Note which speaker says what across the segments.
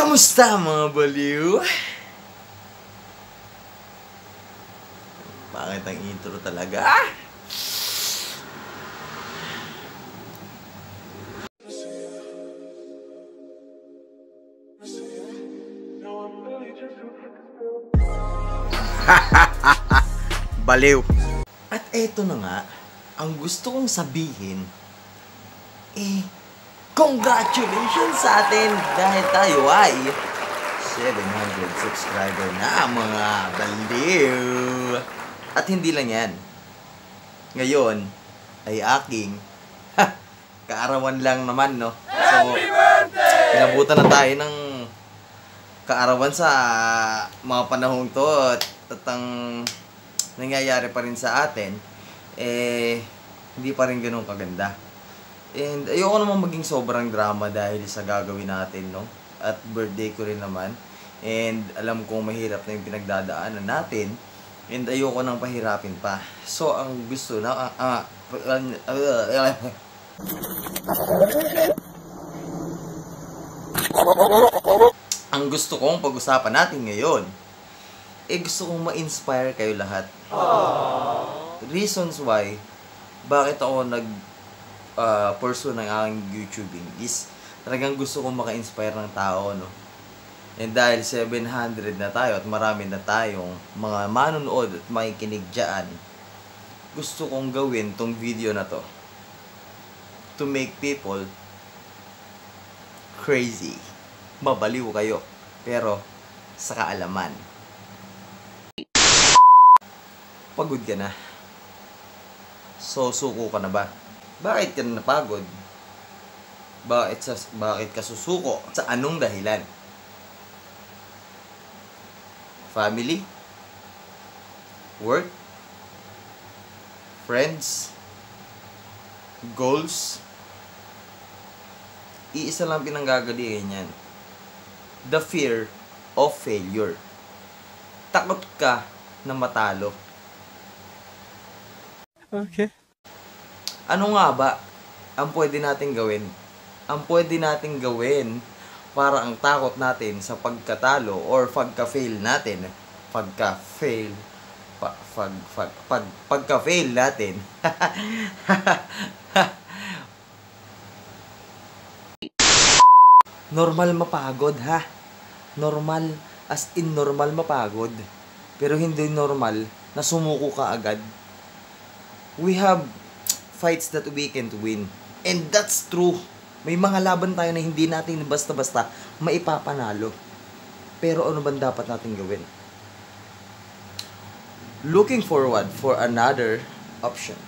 Speaker 1: Kamusta mga baliw? Bakit ang intro talaga? Baliw. At eto na nga, ang gusto kong sabihin, congratulations sa atin dahil tayo ay 700 subscriber na mga baliw. At hindi lang yan. Ngayon ay aking kaarawan lang naman, no? So, pinabutan na tayo ng kaarawan sa mga panahong to at ang nangyayari pa rin sa atin, hindi pa rin ganun kaganda. And ayoko naman maging sobrang drama dahil sa gagawin natin, no? At birthday ko rin naman. And alam kong mahirap na yung pinagdadaanan natin. And ayoko nang pahirapin pa. So, ang gusto na... ang gusto kong pag-usapan natin ngayon, gusto kong ma-inspire kayo lahat. Reasons why, bakit ako pursue ng aking YouTubing is talagang gusto kong maka-inspire ng tao, no? And dahil 700 na tayo at marami na tayong mga manonood at makikinig dyan, gusto kong gawin tong video na to to make people crazy. Mabaliw kayo, pero sa kaalaman. Pagod ka na? So, suko ka na ba? Bakit ka na napagod? Bakit ka susuko? Sa anong dahilan? Family? Work? Friends? Goals? Iisa lang pinanggagalingan yan. The fear of failure. Takot ka na matalo.
Speaker 2: Okay.
Speaker 1: Ano nga ba ang pwede nating gawin? Ang pwede nating gawin para ang takot natin sa pagkatalo or pagka-fail natin, pagka-fail natin. Normal mapagod, ha? Normal, as in normal mapagod. Pero hindi normal na sumuko ka agad. We have fights that we can't win. And that's true. May mga laban tayo na hindi natin basta-basta maipapanalo. Pero ano bang dapat natin gawin? Looking forward for another option.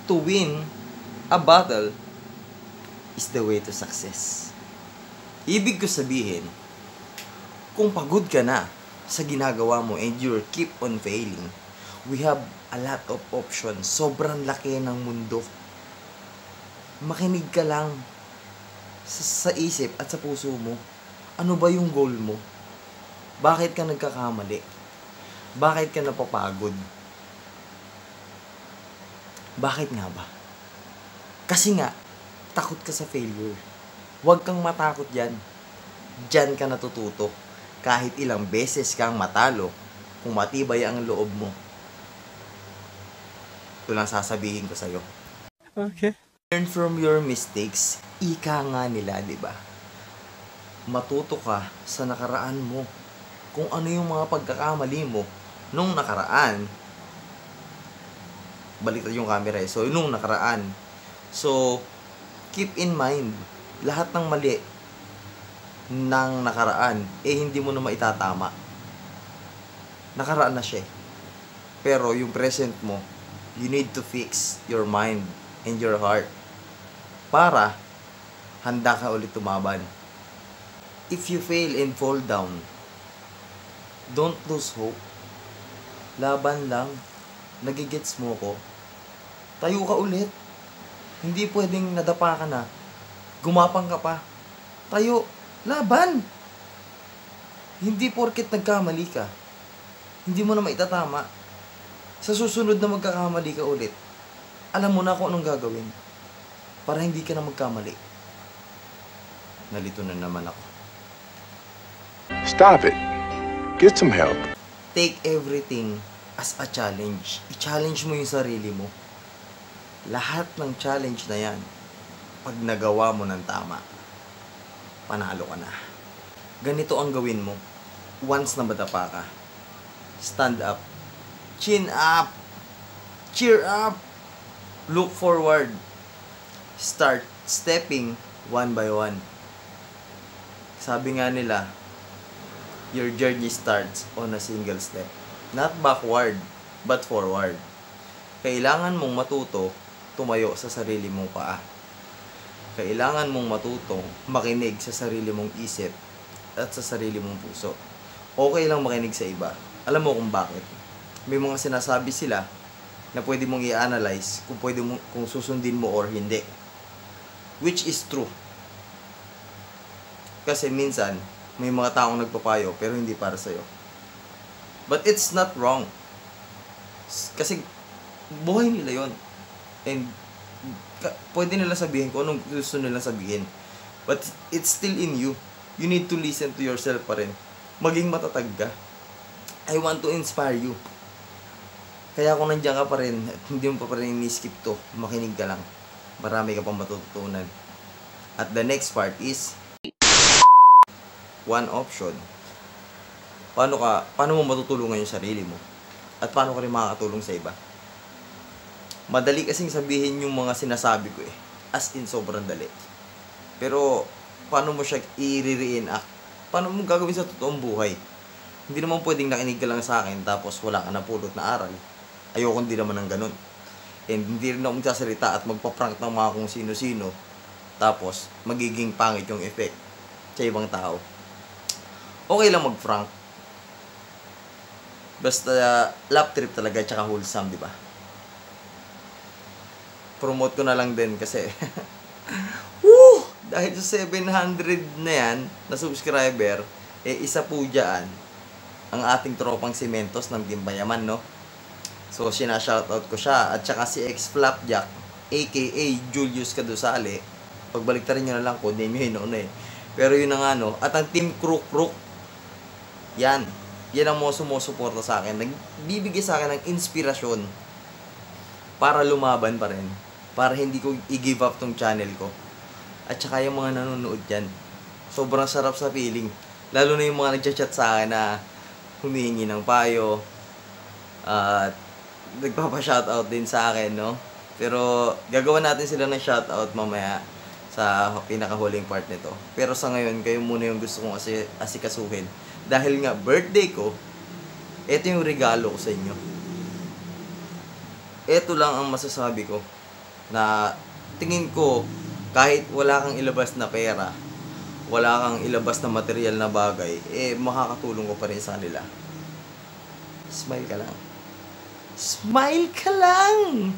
Speaker 1: To win a battle is the way to success. Ibig ko sabihin, kung pagod ka na sa ginagawa mo and you keep on failing, we have a lot of options. Sobrang laki ng mundo. Makinig ka lang sa isip at sa puso mo. Ano ba yung goal mo? Bakit ka nagkakamali? Bakit ka napapagod? Bakit nga ba? Kasi nga, takot ka sa failure. Huwag kang matakot dyan. Dyan ka natututo. Kahit ilang beses kang matalo, kung matibay ang loob mo. Ito lang sasabihin ko sa'yo.
Speaker 2: Okay.
Speaker 1: Learn from your mistakes. Ika nga nila, di ba? Matuto ka sa nakaraan mo. Kung ano yung mga pagkakamali mo nung nakaraan. Baliktad yung camera eh. So, nung nakaraan. So, keep in mind, lahat ng mali ng nakaraan, hindi mo na maitatama. Nakaraan na siya eh. Pero yung present mo, you need to fix your mind and your heart para handa ka ulit tumaban. If you fail and fall down, don't lose hope. Laban lang. Nagigets mo ko. Tayo ka ulit. Hindi pwedeng nadapa ka na. Gumapang ka pa. Tayo. Laban. Hindi porket nagkamali ka, hindi mo na maitatama. Sa susunod na magkakamali ka ulit, alam mo na kung anong gagawin para hindi ka na magkamali. nalito na naman ako.
Speaker 2: Stop it. Get some help.
Speaker 1: Take everything as a challenge. I-challenge mo yung sarili mo. Lahat ng challenge na yan, pag nagawa mo ng tama, panalo ka na. Ganito ang gawin mo. Once na madapa ka, stand up, chin up, cheer up, look forward, start stepping one by one. Sabi nga nila, your journey starts on a single step. Not backward, but forward. Kailangan mong matuto tumayo sa sarili mong paa. Kailangan mong matutong makinig sa sarili mong isip at sa sarili mong puso. Okay lang makinig sa iba. Alam mo kung bakit? May mga sinasabi sila na pwede mong i-analyze kung susundin mo or hindi. Which is true. Kasi minsan, may mga taong nagpapayo pero hindi para sa'yo. But it's not wrong. Kasi buhay nila yon. And pwede nila sabihin kung anong gusto nila sabihin. But it's still in you. You need to listen to yourself pa rin. Maging matatag ka. I want to inspire you. Kaya kung nandiyan ka pa rin at hindi mo pa rin ni-skip to, makinig ka lang. Marami ka pang matututunan. At the next part is one option. Paano mo matutulungan yung sarili mo? At paano ka rin makakatulong sa iba? Madali kasing sabihin yung mga sinasabi ko eh. As in, sobrang dali. Pero, paano mo siya i-re-enact? Paano mo gagawin sa totoong buhay? Hindi naman pwedeng nakinig ka lang sa akin tapos wala ka napulot na aral. Ayoko din naman ng ganun. And hindi rin ako magsasalita at magpa-prank ng mga kung sino-sino. Tapos, magiging pangit yung effect sa ibang tao. Okay lang mag-prank. Basta, lap trip talaga tsaka wholesome, di ba? Promote ko na lang din kasi woo! Dahil sa 700 na yan na subscriber, isa po dyan ang ating tropang Sementos ng Timbayaman, no? So, sinashoutout ko siya. At saka si X-Flapjack, aka Julius Cadusale. Pagbaliktarin nyo na lang, kung name yun noon eh. Pero yun ang ano. At ang Team Crook, yan ang mga sumusuporta sa akin. Nagbibigay sa akin ng inspirasyon para lumaban pa rin. Para hindi ko i-give up tong channel ko. At saka yung mga nanonood dyan. Sobrang sarap sa feeling. Lalo na yung mga nagchat-chat sa akin na humihingi ng payo. At nagpapa-shoutout din sa akin, no? Pero gagawa natin sila ng shoutout mamaya sa pinakahuling part nito. Pero sa ngayon, kayo muna yung gusto kong asikasuhin. Dahil nga, birthday ko, ito yung regalo ko sa inyo. Ito lang ang masasabi ko na tingin ko kahit wala kang ilabas na pera, wala kang ilabas na material na bagay, makakatulong ko pa rin sa kanila. Smile ka lang. Smile ka lang!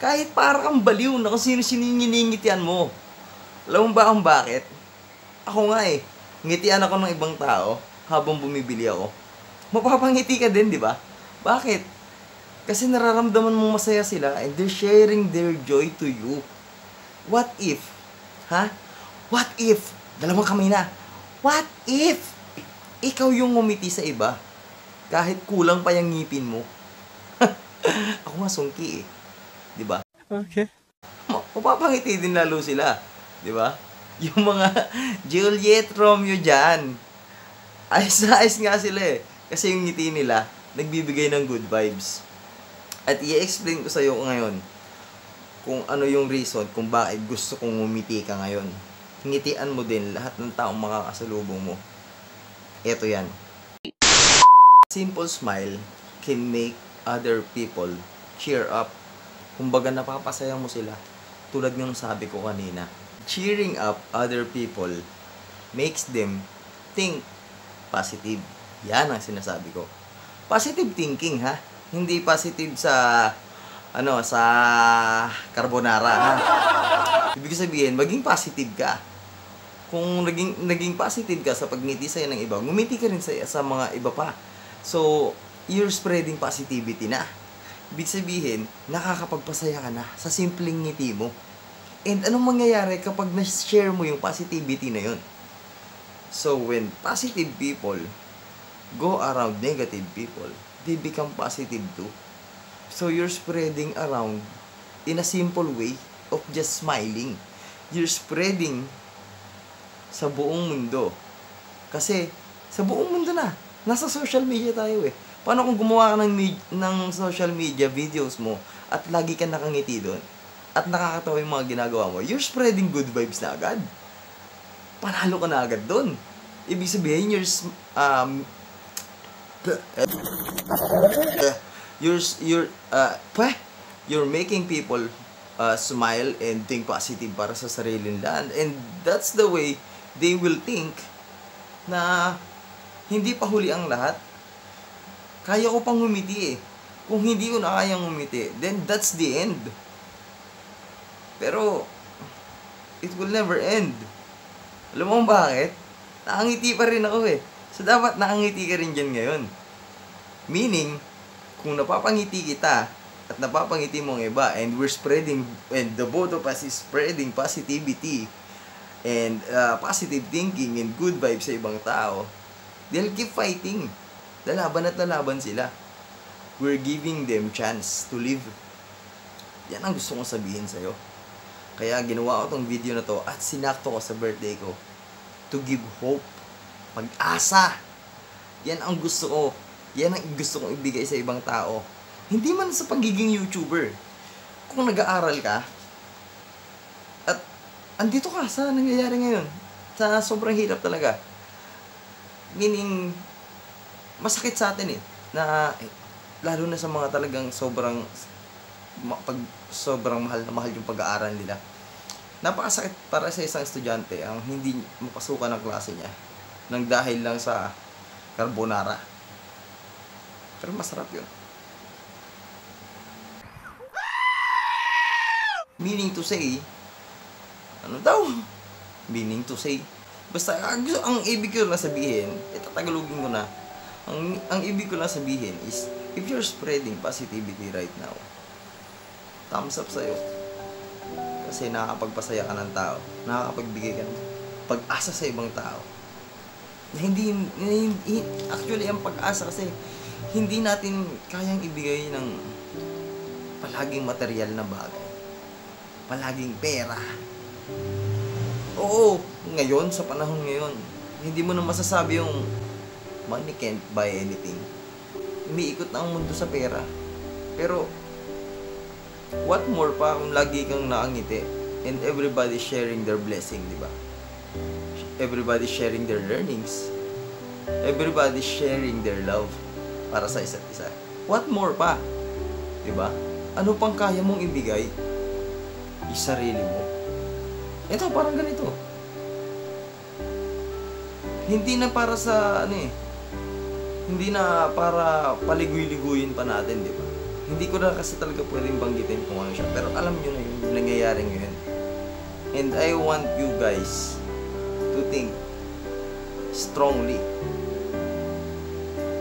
Speaker 1: Kahit para kang baliw na kung sino-sino ngingitian mo. Alam mo ba kung bakit? Ako nga ngitian ako ng ibang tao habang bumibili ako. Mapapangiti ka din, di ba? Bakit? Kasi nararamdaman mo masaya sila and they're sharing their joy to you. What if? Ha? What if? Dalawang kamay na. What if? Ikaw yung ngumiti sa iba. Kahit kulang pa yung ngipin mo. Ako nga sungki eh. Diba?
Speaker 2: Okay.
Speaker 1: Mapapangiti din lalo sila. Diba? Yung mga Juliet, Romeo dyan. Ayos na ayos nga sila eh. Kasi yung ngiti nila, nagbibigay ng good vibes. At i-explain ko sa'yo ngayon kung ano yung reason kung bakit gusto kong ngumiti ka ngayon. Ngitian mo din lahat ng taong makakasalubong mo. Eto yan. Simple smile can make other people cheer up. Kumbaga napapasaya mo sila. Tulad ng sabi ko kanina. Cheering up other people makes them think positive. Yan ang sinasabi ko. Positive thinking, ha? Hindi positive sa sa carbonara, ha? Ibig sabihin, maging positive ka. Kung naging positive ka sa pagngiti sa'yo ng iba, ngumiti ka rin sa mga iba pa. So, you're spreading positivity na. Ibig sabihin, nakakapagpasaya ka na sa simpleng ngiti mo. And anong mangyayari kapag na-share mo yung positivity na yun? So, when positive people go around negative people, they become positive too. So, you're spreading around in a simple way of just smiling. You're spreading sa buong mundo. Kasi, sa buong mundo na. Nasa social media tayo eh. Paano kung gumawa ka ng social media videos mo at lagi ka nakangiti doon? At nakakatawa yung mga ginagawa mo, you're spreading good vibes na agad. Panalo ka na agad doon. Ibig sabihin, you're making people smile and think positive para sa sarili nila. And that's the way they will think na hindi pa huli ang lahat. Kaya ko pang humiti eh. Kung hindi ko na kayang humiti, then that's the end. Pero, it will never end. Alam mo bakit? Nakangiti pa rin ako eh. So, dapat nakangiti ka rin dyan ngayon. Meaning, kung napapangiti kita, at napapangiti mo ang iba, and we're spreading, and the both of us is spreading positivity, and positive thinking, and good vibes sa ibang tao, they'll keep fighting. Lalaban at lalaban sila. We're giving them chance to live. Yan ang gusto kong sabihin sa'yo. Kaya ginawa ko tong video na to at sinakto ko sa birthday ko to give hope, pag-asa. Yan ang gusto ko. Yan ang gusto kong ibigay sa ibang tao. Hindi man sa pagiging YouTuber. Kung nag-aaral ka at andito ka sa nangyayari ngayon, sa sobrang hirap talaga. Meaning, masakit sa atin eh, na lalo na sa mga talagang sobrang mahal na mahal yung pag-aaral nila. Napakasakit para sa isang estudyante ang hindi mapasukan ng klase niya nang dahil lang sa carbonara. Pero masarap yun. Meaning to say, ano daw? Meaning to say, basta ang ibig ko lang sabihin, itatagalogin ko na, ang ibig ko lang sabihin is, if you're spreading positivity right now, thumbs up sa'yo. Kasi nakakapagpasaya ka ng tao. Nakakapagbigay ka ng pag-asa sa ibang tao. Actually, ang pag-asa kasi, hindi natin kayang ibigay ng palaging material na bagay. Palaging pera. Oo, ngayon, sa panahon ngayon, hindi mo na masasabi yung money can't buy anything. Umiikot na ang mundo sa pera. Pero, what more pa kung lagi kang nakangiti and everybody sharing their blessing, di ba? Everybody sharing their learnings. Everybody sharing their love para sa isa't isa. What more pa? Di ba? Ano pang kaya mong ibigay? Yung sarili mo. Ito, parang ganito. Hindi na para sa, hindi na para paligoy-ligoyin pa natin, di ba? Hindi ko na kasi talaga pwedeng banggitin kung ano siya. Pero alam nyo na yung nangyayari ngayon. And I want you guys to think strongly.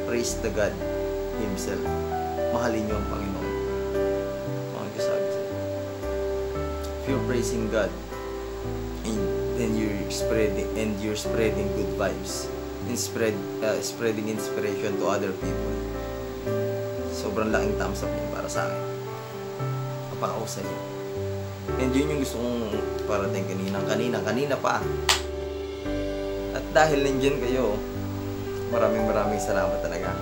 Speaker 1: Praise the God Himself. Mahalin nyo ang Panginoon. Mga kasabi sa'yo. If you're praising God, and then you're spreading good vibes, and spreading inspiration to other people, sobrang laking thumbs up yun para sa akin. Kapag sa inyo. And yun yung gusto kong parating kanina pa. At dahil nandyan kayo, maraming salamat talaga.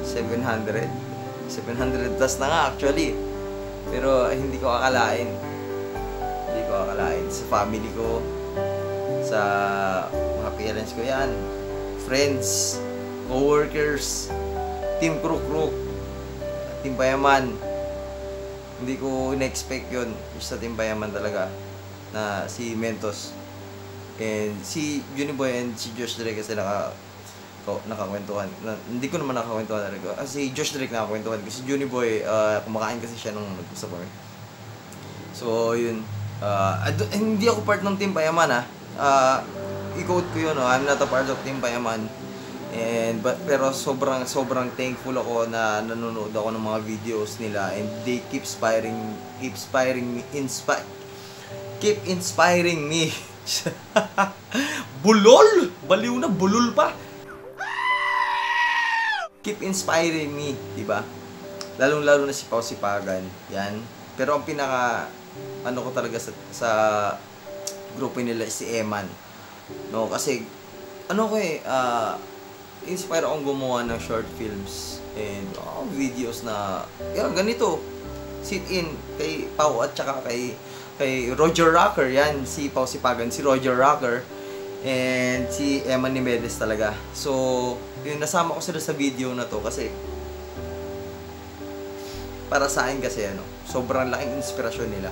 Speaker 1: 700 plus na nga actually. Pero hindi ko akalain. Sa family ko, sa mga parents ko yan, friends, co-workers, Team Kruk, Team Payaman. Hindi ko in-expect yun sa Team Payaman talaga na si Mentos and si Juniboy and si Josh Drake kasi nakakwentuhan. Hindi ko naman nakakwentuhan talaga. Si Josh Drake nakakwentuhan kasi si Juniboy kumakain kasi siya nung nag-usap kami. So yun, hindi ako part ng Team Payaman ha. I-quote ko yun, I'm not a part of Team Payaman. Pero sobrang thankful ako na nanonood ako ng mga videos nila and they keep inspiring Keep inspiring me. Bulol! Baliw na, bulol pa. Keep inspiring me, diba? Lalong-lalo na si Pao Sipagan. Yan. Pero ang pinaka, ano ko talaga sa grupo nila si Eman. No, kasi, ano ko inspire akong gumawa ng short films and videos na, yan, ganito. Sit in kay Pao at saka kay Roger Rocker. Yan, si Pao Sipagan, si Roger Rocker. And si Eman Nimedes talaga. So, yun, nasama ko sila sa video na to kasi para sa akin kasi sobrang laking inspirasyon nila.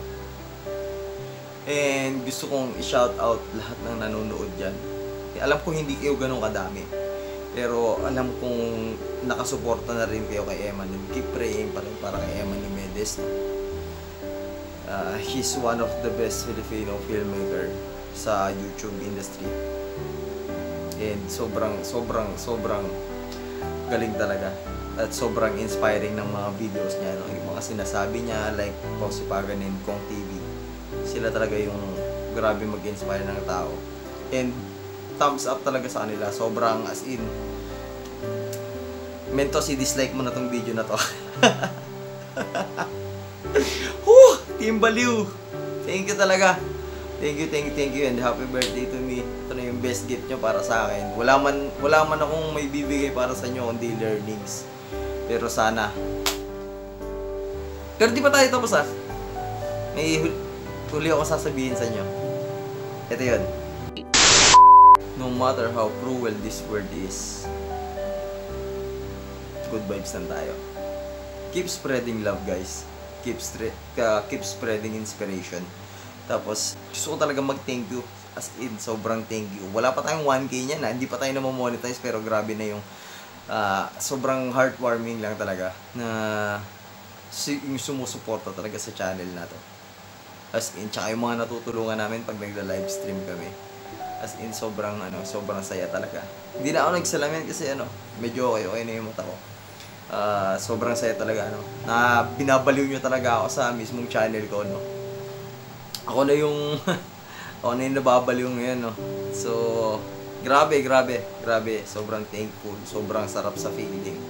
Speaker 1: And gusto kong i-shout out lahat ng nanonood dyan. Alam ko hindi kayo ganun kadami. Pero alam kong nakasuporta na rin kayo kay Eman. Keep praying pa rin para kay Eman Nimedes. He's one of the best Filipino filmmaker sa YouTube industry. And sobrang galing talaga. At sobrang inspiring ng mga videos niya. Yung mga sinasabi niya, like Pao Sipagan and Kong TV. Sila talaga yung grabe mag-inspire ng tao. And thumbs up talaga sa kanila. Sobrang as in. Mentos, i-dislike mo na tong video na to. Team Baliw! Thank you talaga. Thank you, and happy birthday to me. Ito na yung best gift nyo para sa akin. Wala man akong may bibigay para sa inyo, kundi learnings. Pero sana. Pero di pa tayo tapos May huli ako sasabihin sa inyo. Ito yun. No matter how cruel this world is, good vibes lang tayo. Keep spreading love, guys. Keep spreading inspiration. Tapos, gusto ko talaga mag-thank you. As in, sobrang thank you. Wala pa tayong 1K niyan hindi pa tayo na-monetize, pero grabe na yung sobrang heartwarming lang talaga na yung sumusuporta talaga sa channel na to. As in, tsaka yung mga natutulungan namin pag nagla-livestream kami. As in, sobrang saya talaga. Hindi na ako nagsalamin kasi medyo okay na yung mata ko. Sobrang saya talaga na binabaliw nyo talaga ako sa mismong channel ko ako na yung nababaliw ngayon so grabe sobrang thankful, sobrang sarap sa feeling,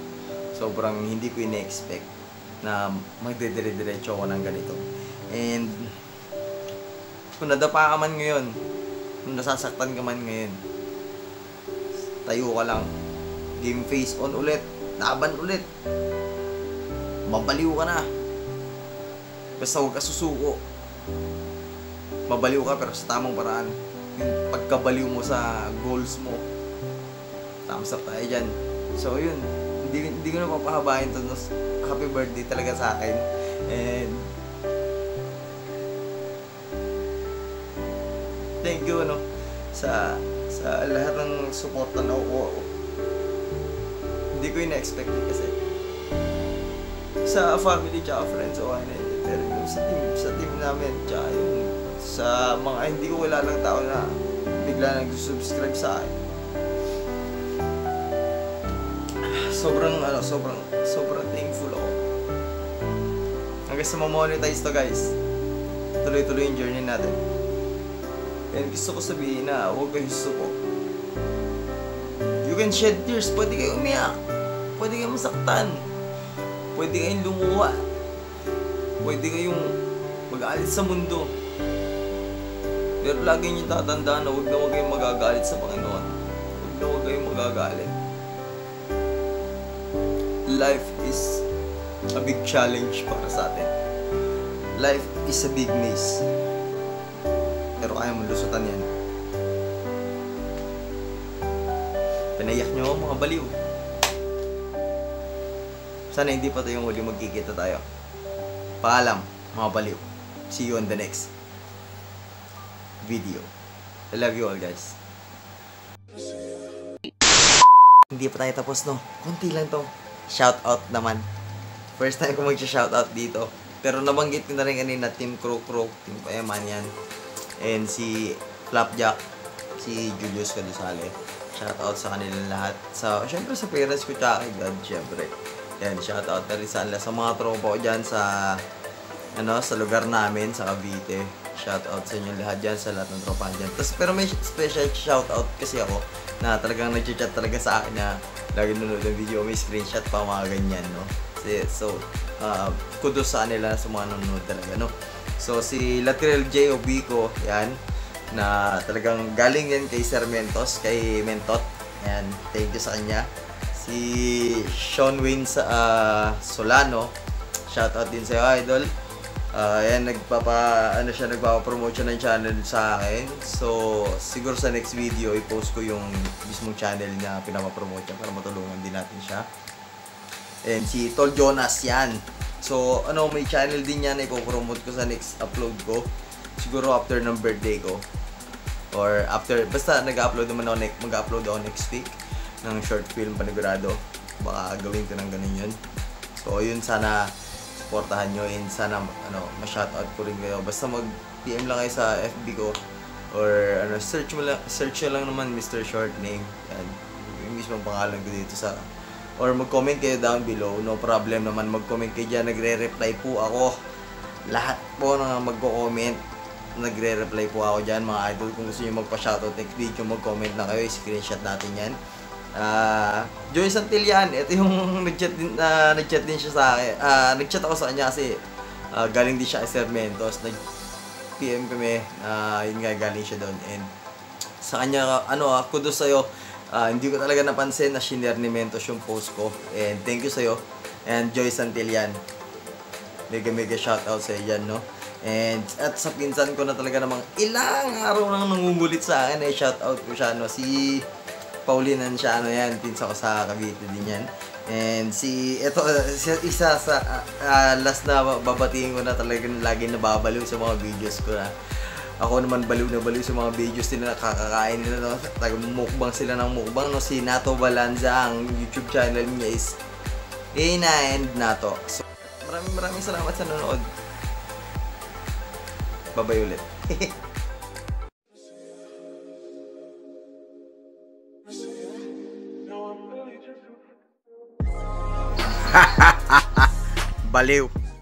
Speaker 1: sobrang hindi ko ina-expect na magdedire-diretso ako ng ganito. And kung nadapa ka man ngayon, kung nasasaktan ka man ngayon, tayo ka lang, game face on ulit, laban ulit, mabaliw ka na, basta huwag ka susuko. Mabaliw ka pero sa tamang paraan. Yung pagkabaliw mo sa goals mo, thumbs up tayo dyan. So yun, hindi ko na papahabain to. Happy birthday talaga sa akin. And thank you sa lahat ng suporta na ako. Hindi ko ina-expect kasi sa family tsaka friends okay na yun. Pero yung sa team namin tsaka yung sa mga hindi ko kilalang tao na bigla nag-subscribe sa akin. Sobrang thankful ako. Hanggang sa ma-monetize to, guys. Tuloy-tuloy yung journey natin. And gusto ko sabihin na huwag kayo susuko. You can shed tears. Pwede kayo umiyak. Pwede kayong masaktan. Pwede kayong lumuha. Pwede kayong mag-aalit sa mundo. Pero lagi nyo tatandaan na huwag kayong magagalit sa Panginoon. Huwag kayong magagalit. Life is a big challenge para sa atin. Life is a big maze. Pero kaya mo lusutan yan. Pinayak nyo ako, mga baliw. Sana hindi pa tayong huli magkikita tayo. Paalam, mga baliw. See you on the next video. I love you all, guys. Hindi pa tayo tapos, konti lang to. Shout out naman. First time ko mag-shoutout dito. Pero nabanggit ko na rin kanina, Team Crow, Team Payaman yan. And si Flapjack, si Julius Cadusale. Shout out sa kanilang lahat. Syempre sa parents ko, tsaka kay God, syempre. Yan, shout out na rin sa mga tropa ko dyan sa lugar namin, sa Cavite. Shoutout sa inyo lahat dyan, sa lahat ng tropa dyan. Pero may special shoutout kasi ako na talagang nag-chat talaga sa akin na lagi nanonood ng video, may screenshot pa mga ganyan, no? So, kudos sa kanila sa mga nanonood talaga, no? So, si Latrell J. Obico, yan, na talagang galing yan kay Sir Mentos, kay Mentot. Yan, thank you sa kanya. Si Sean Wayne Solano, shoutout din sa'yo, idol. Yan, nagpapa-promote siya ng channel sa akin. So, siguro sa next video, i-post ko yung mismong channel na pinapapromote niya para matulungan din natin siya. And si Tol Jonas, yan. So, may channel din yan na ipopromote ko sa next upload ko. Siguro after ng birthday ko. Or after, basta mag-upload ako next week ng short film panigurado. Baka gawin ko ng ganun yun. So, yun, sana supportahan nyo and sana ma-shoutout ko rin kayo. Basta mag-PM lang kayo sa FB ko or search nyo lang naman Mr. Short Name. Yan, yung mismong pangalan ko dito sa, or mag-comment kayo down below. No problem naman, mag-comment kayo dyan. Nagre-reply po ako. Lahat po na magko-comment, nagre-reply po ako dyan mga idol. Kung gusto nyo magpa-shoutout next video, mag-comment na kayo, screenshot natin yan. Joy Santillan, ito yung nag-chat din siya sa akin. Nag-chat ako sa kanya kasi galing din siya kay Sir Mentos. Nag-PM kami, yun nga, galing siya doon. And sa kanya, kudos sa'yo. Hindi ko talaga napansin na shinare ni Mentos yung post ko. And thank you sa'yo. And Joy Santillan, mega shoutout sa iyo dyan, no? And at sa pinsan ko na talaga namang ilang araw nang nangungulit sa akin, shoutout ko siya, no? Si Paulinan siya, yan, pinsa ko sa Cavite din yan. And isa sa last na babatiin ko na talagang lagi nababaliw sa mga videos ko na. Ako naman baliw na baliw sa mga videos nila, nakakakain nila, no? Mukbang sila ng mukbang, no? Si Nato Balanza, ang YouTube channel niya is Ina and Nato. So, maraming salamat sa nanonood. Bye-bye ulit. Baliw.